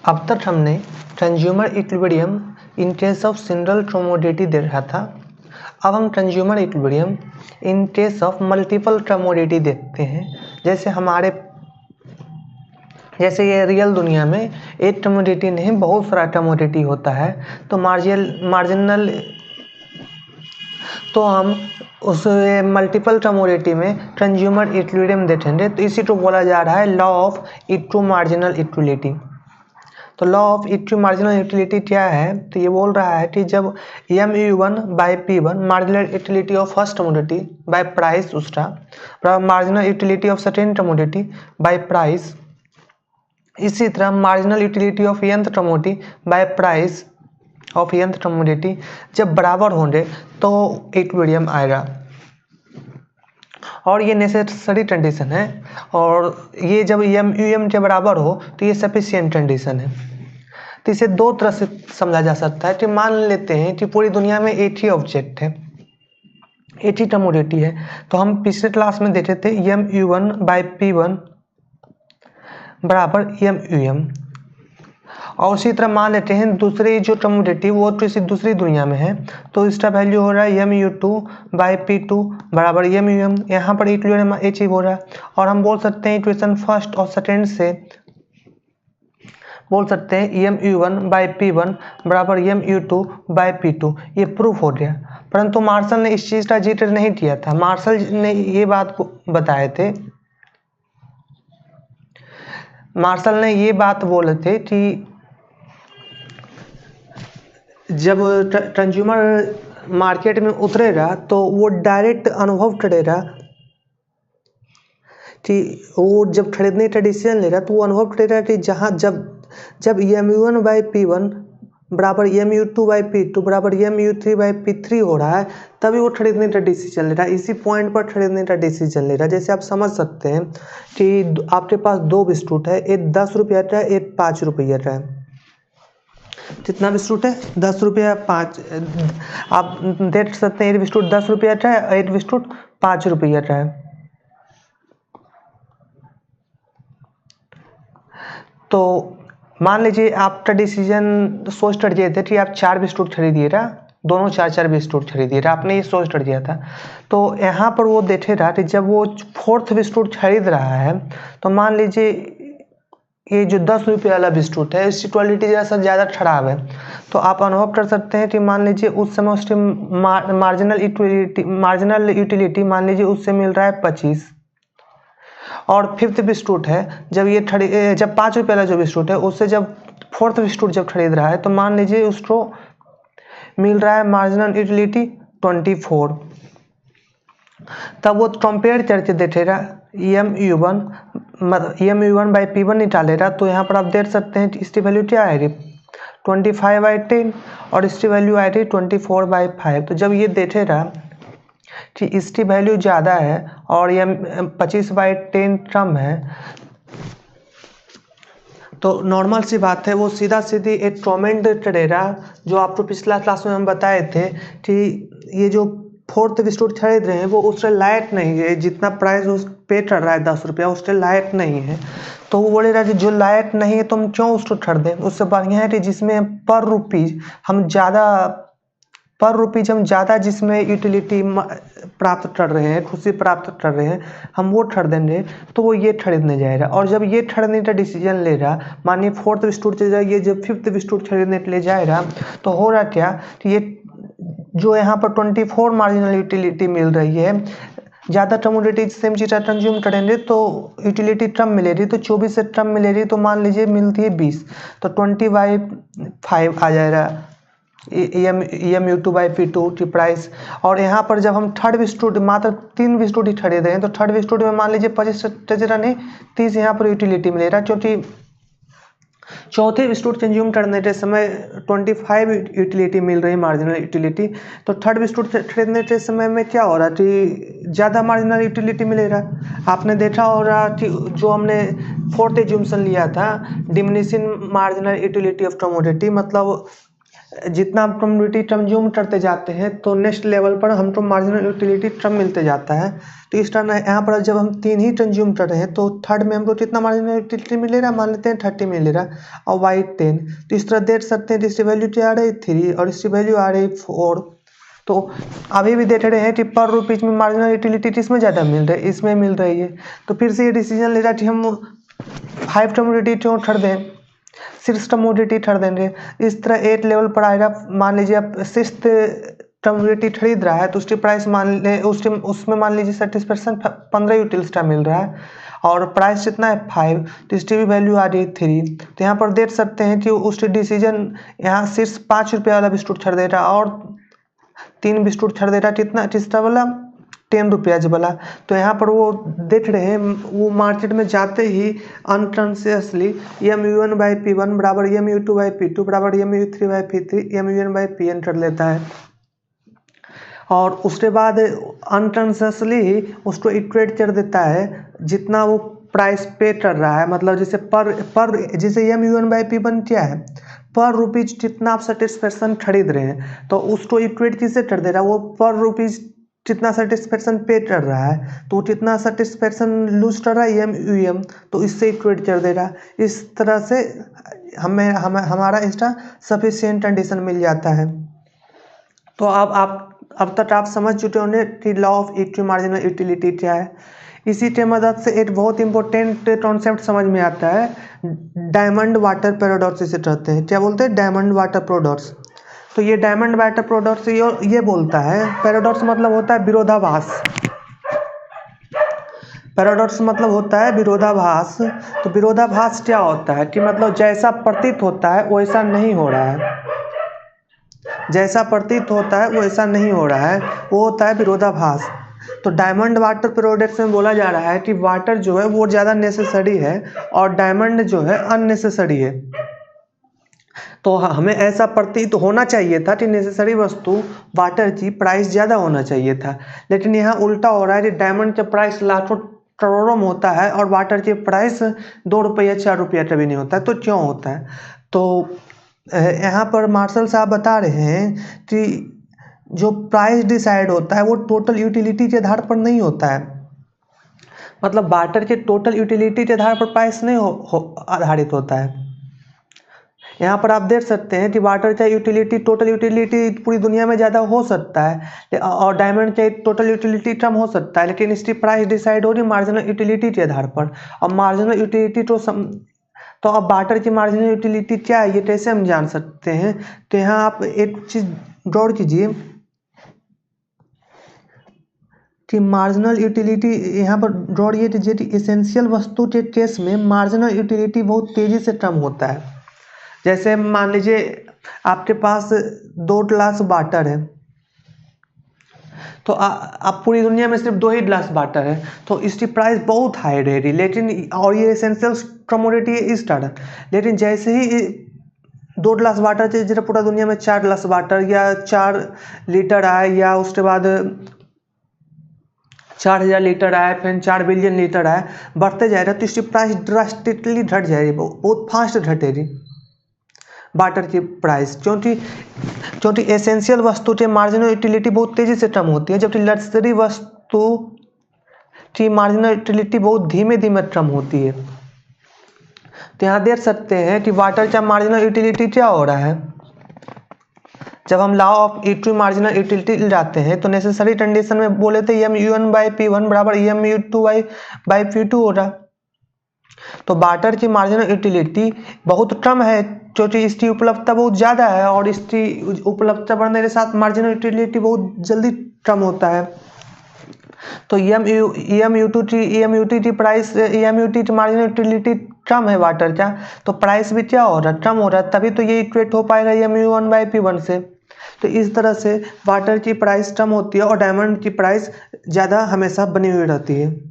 अब तक हमने consumer equilibrium in case of single commodity देखा था। अब हम consumer equilibrium in case of multiple commodity देखते हैं। जैसे ये रियल दुनिया में एक कमोडिटी नहीं, बहुत सारा कमोडिटी होता है, तो मार्जिनल तो हम उस मल्टीपल कमोडिटी में कंज्यूमर इक्विलिब्रियम देखेंगे। तो इसी को बोला जा रहा है law of equity marginal equality. तो law of equity marginal utility क्या है? तो ये बोल रहा है कि जब MU1/P1 marginal utility of first commodity by price उसका marginal utility of second commodity by price, इसी तरह marginal utility of nth commodity by price of nth commodity जब बराबर होंगे तो इक्विलिब्रियम आएगा। और ये नेसेसरी कंडीशन है, और ये जब MU के बराबर हो तो ये सफिशिएंट कंडीशन है। तो इसे दो तरह से समझा जा सकता है कि मान लेते हैं कि पूरी दुनिया में एक ही ऑब्जेक्ट है, एक ही कमोडिटी है। तो हम पिछले क्लास में देखे थे MU1/P1 बराबर MUM, और उसी तरह मान लेते हैं दूसरी जो कमोडिटी वो किसी दूसरी दुनिया में है, तो इसका वैल्यू हो रहा है MU2/P2 बराबर MUM। यहाँ पर इक्विलिब्रियम अचीव हो रहा है। और हम बोल सकते हैं इक्वेशन फर्स्ट और सेकेंड से बोल सकते हैं MU1/P1 बराबर MU2/P2। ये प्रूफ हो गया। परंतु मार्शल ने इस चीज़ का जिक्र नहीं किया था। मार्शल ने ये बात बताए थे, मार्शल ने ये बात बोले थे कि जब कंज्यूमर मार्केट में उतरेगा तो वो डायरेक्ट अनुभव करेगा कि वो जब खरीदने का डिसीजन लेगा तो वो अनुभव करेगा कि जब MU1/P1 बराबर MU2/P2 बराबर MU3/P3 हो रहा है, तभी वो खरीदने का डिसीजन ले रहा है। इसी पॉइंट पर खरीदने का डिसीजन ले रहा है। जैसे आप समझ सकते हैं कि आपके पास दो बिस्कुट है, एक 10 रुपया का है, एक 5 रुपया का है। कितना बिस्कुट है? 10 रुपया 5। आप देख सकते हैं एक बिस्कुट 10 रुपया का है, एक बिस्कुट 5 रुपया का है। तो मान लीजिए आपका डिसीजन सोच कर दिए थे कि आप 4 बिस्कुट खरीदिएगा, दोनों 4-4 बिस्कुट खरीदिएगा, आपने ये सोच कर दिया था। तो यहाँ पर वो देखेगा कि जब वो 4th बिस्कुट खरीद रहा है, तो मान लीजिए ये जो 10 रुपये वाला बिस्कुट है इसकी क्वालिटी जैसा ज़्यादा खराब है। तो आप अनुभव कर सकते हैं कि मान लीजिए उस समय उसकी मार्जिनल यूटिलिटी मान लीजिए उससे मिल रहा है 25। और 5th बिस्कुट है, जब 5 रुपये वाला जो बिस्कुट है उससे जब 4th बिस्कुट जब खरीद रहा है, तो मान लीजिए उसको मिल रहा है मार्जिनल यूटिलिटी 24। तब वो कंपेयर करके देखेगा MU1/P1 निकालेगा। तो यहाँ पर आप देख सकते हैं इसकी वैल्यू क्या आएगी 25/10 और इसकी वैल्यू आएगी 24/5। तो जब ये देखेगा कि इसकी वैल्यू ज़्यादा है और ये 25/10 कम है, तो नॉर्मल सी बात है वो सीधा सीधी एक कमेंट करेगा, जो आपको पिछला क्लास में हम बताए थे कि ये जो 4th बिस्कुट खरीद रहे हैं वो उससे लायक नहीं है, जितना प्राइस उस पे कर रहा है 10 रुपया उससे लायक नहीं है। तो वो बोलेगा कि जो लायक नहीं है तुम क्यों उसको खरीदें? उससे बढ़िया है कि जिसमें पर रुपीज हम ज़्यादा जिसमें यूटिलिटी प्राप्त कर रहे हैं, खुशी प्राप्त कर रहे हैं, हम वो खरीदेंगे। तो वो ये खरीदने जाएगा। और जब ये खरीदने का डिसीजन लेगा, मानिए 4th बिस्कुट से ये जब 5th बिस्कुट खरीदने के लिए जाएगा, तो हो रहा क्या कि ये जो यहाँ पर 24 मार्जिनल यूटिलिटी मिल रही है, ज़्यादा कमोडिटी सेम चीज़ कंज्यूम करेंगे तो यूटिलिटी कम मिलेगी। तो 24 से कम मिलेगी, तो मान लीजिए मिलती है 20, तो 20/5 आ जाएगा MU2/P2 की प्राइस। और यहाँ पर जब हम 3rd बिस्कुट मात्र 3 बिस्कुट ही खरीद रहे हैं, तो 3rd बिस्कुट में मान लीजिए 25 नहीं 30 यहाँ पर यूटिलिटी मिलेगा, क्योंकि 4थे बिस्कुट कंज्यूम करने के समय 25 यूटिलिटी मिल रही मार्जिनल यूटिलिटी। तो 3rd बिस्कुट खरीदने के समय में क्या हो रहा है कि ज़्यादा मार्जिनल यूटिलिटी मिलेगा। आपने देखा हो रहा कि जो हमने 4th एज्यूम्पशन लिया था diminishing marginal utility of commodity, मतलब जितना हम कमोडिटी कंज्यूम करते जाते हैं तो नेक्स्ट लेवल पर हमको मार्जिनल यूटिलिटी टर्म मिलते जाता है। तो इस टर्म यहाँ पर जब हम 3 ही कंज्यूम कर रहे हैं तो थर्ड में हमको कितना मार्जिनल यूटिलिटी मिलेगा, मान लेते हैं 30 मिलेगा और वाई 10। तो इस तरह देख सकते हैं इसकी वैल्यू क्या आ रही 3 और इसकी वैल्यू आ रही 4। तो अभी भी देख रहे हैं कि पर रुपीज में मार्जिनल यूटिलिटी किसमें ज़्यादा मिल रही है, इसमें मिल रही है। तो फिर से ये डिसीजन ले रहा है कि हम 5 कमोडिटी क्यों खरीदें, 6 कमोडिटी खरीदेंगे। इस तरह 8 लेवल पर आएगा। मान लीजिए आप 6th कमोडिटी खरीद रहा है तो उसकी प्राइस उसमें मान लीजिए 30% 15 यूटिलिटी मिल रहा है और प्राइस कितना है 5, तो इसकी भी वैल्यू आ रही है 3। तो यहाँ पर देख सकते हैं कि उसके डिसीजन यहाँ सिर्फ 5 रुपये वाला बिस्कुट खरीदे रहा और 3 बिस्कुट खरीदे रहा, कितना तीसरा वाला 10 रुपयाज वाला। तो यहाँ पर वो देख रहे हैं वो मार्केट में जाते ही अनकॉन्शियसली mu1/p1 बराबर mu2/p2 बराबर mu3/p3 mun/pn कर लेता है और उसके बाद अनकॉन्शियसली उसको इक्वेट कर देता है जितना वो प्राइस पे कर रहा है। मतलब जैसे पर जैसे mu1/p1 क्या है, पर रुपीज कितना आप सेटिस्फेक्शन खरीद रहे हैं तो उसको इक्वेट किससे कर दे रहा है, वो पर रुपीज कितना सेटिस्फेक्शन पे कर रहा है तो कितना सेटिस्फेक्शन लूज कर रहा है एम तो इससे इक्वेट कर दे रहा है। इस तरह से हमारा इसका सफिशिएंट कंडीशन मिल जाता है। तो अब तक आप समझ चुके होंगे कि law of equity marginal utility क्या है। इसी के मदद से एक बहुत इंपॉर्टेंट कॉन्सेप्ट समझ में आता है, डायमंड वाटर पैराडॉक्स इसे कहते हैं। क्या बोलते हैं, डायमंड वाटर पैराडॉक्स। तो ये डायमंड वाटर पैराडॉक्स ये बोलता है, पैराडॉक्स मतलब होता है विरोधाभास। पैराडॉक्स मतलब होता है विरोधाभास। तो विरोधाभास क्या होता है कि मतलब जैसा प्रतीत होता है वैसा नहीं हो रहा है, जैसा प्रतीत होता है वैसा नहीं हो रहा है, वो होता है विरोधाभास। तो डायमंड वाटर पैराडॉक्स में बोला जा रहा है कि वाटर जो है वो ज़्यादा नेसेसरी है और डायमंड जो है अननेसेसरी है। तो हमें ऐसा प्रतीत होना चाहिए था कि नेसेसरी वस्तु वाटर की प्राइस ज़्यादा होना चाहिए था, लेकिन यहाँ उल्टा हो रहा है कि डायमंड का प्राइस लाखों करोड़ों में होता है और वाटर की प्राइस 2 रुपये 4 रुपया कभी नहीं होता है। तो क्यों होता है, तो यहाँ पर मार्शल साहब बता रहे हैं कि जो प्राइस डिसाइड होता है वो टोटल यूटिलिटी के आधार पर नहीं होता है। मतलब वाटर के टोटल यूटिलिटी के आधार पर प्राइस नहीं आधारित होता है। यहाँ पर आप देख सकते हैं कि वाटर का यूटिलिटी टोटल यूटिलिटी पूरी दुनिया में ज़्यादा हो सकता है और डायमंड का टोटल यूटिलिटी कम हो सकता है, लेकिन इसकी प्राइस डिसाइड हो रही मार्जिनल यूटिलिटी के आधार पर। और मार्जिनल यूटिलिटी तो अब वाटर की मार्जिनल यूटिलिटी क्या है ये कैसे हम जान सकते हैं। तो यहाँ आप एक चीज़ गौर कीजिए कि मार्जिनल यूटिलिटी यहाँ पर गौर ये कीजिए कि एसेंशियल वस्तु के केस में मार्जिनल यूटिलिटी बहुत तेज़ी से कम होता है। जैसे मान लीजिए आपके पास 2 ग्लास वाटर है तो आप पूरी दुनिया में सिर्फ 2 ही ग्लास वाटर है तो इसकी प्राइस बहुत हाई रहेगी, लेकिन और ये एसेंशियल कमोडिटी इस तरह। लेकिन जैसे ही 2 ग्लास वाटर चाहिए जरा पूरा दुनिया में 4 ग्लास वाटर या 4 लीटर आए या उसके बाद 4000 लीटर आए फिर 4 बिलियन लीटर आए बढ़ते जाएगा तो इसकी प्राइस ड्रास्टिकली घट जाएगी, बहुत फास्ट घटेगी वाटर की प्राइस, क्योंकि एसेंशियल वस्तु के मार्जिनल यूटिलिटी बहुत तेज़ी से कम होती है, जबकि लग्जरी वस्तु की मार्जिनल यूटिलिटी बहुत धीमे धीमे कम होती है। तो यहाँ देख सकते हैं कि वाटर का मार्जिनल यूटिलिटी क्या हो रहा है। जब हम law of equity marginal utility जाते हैं तो नेसेसरी कंडीशन में बोले थे mu1/p1 बराबर mu2/p2 हो रहा। तो वाटर की मार्जिनल यूटिलिटी बहुत कम है क्योंकि इसकी उपलब्धता बहुत ज़्यादा है और इसकी उपलब्धता बढ़ने के साथ मार्जिनल यूटिलिटी बहुत जल्दी कम होता है। तो EMUT price EMUT marginal utility कम है वाटर का, तो प्राइस भी क्या हो रहा है, कम हो रहा है, तभी तो ये इक्वेट हो पाएगा mu1/p1 से। तो इस तरह से वाटर की प्राइस कम होती है और डायमंड की प्राइस ज़्यादा हमेशा बनी हुई रहती है।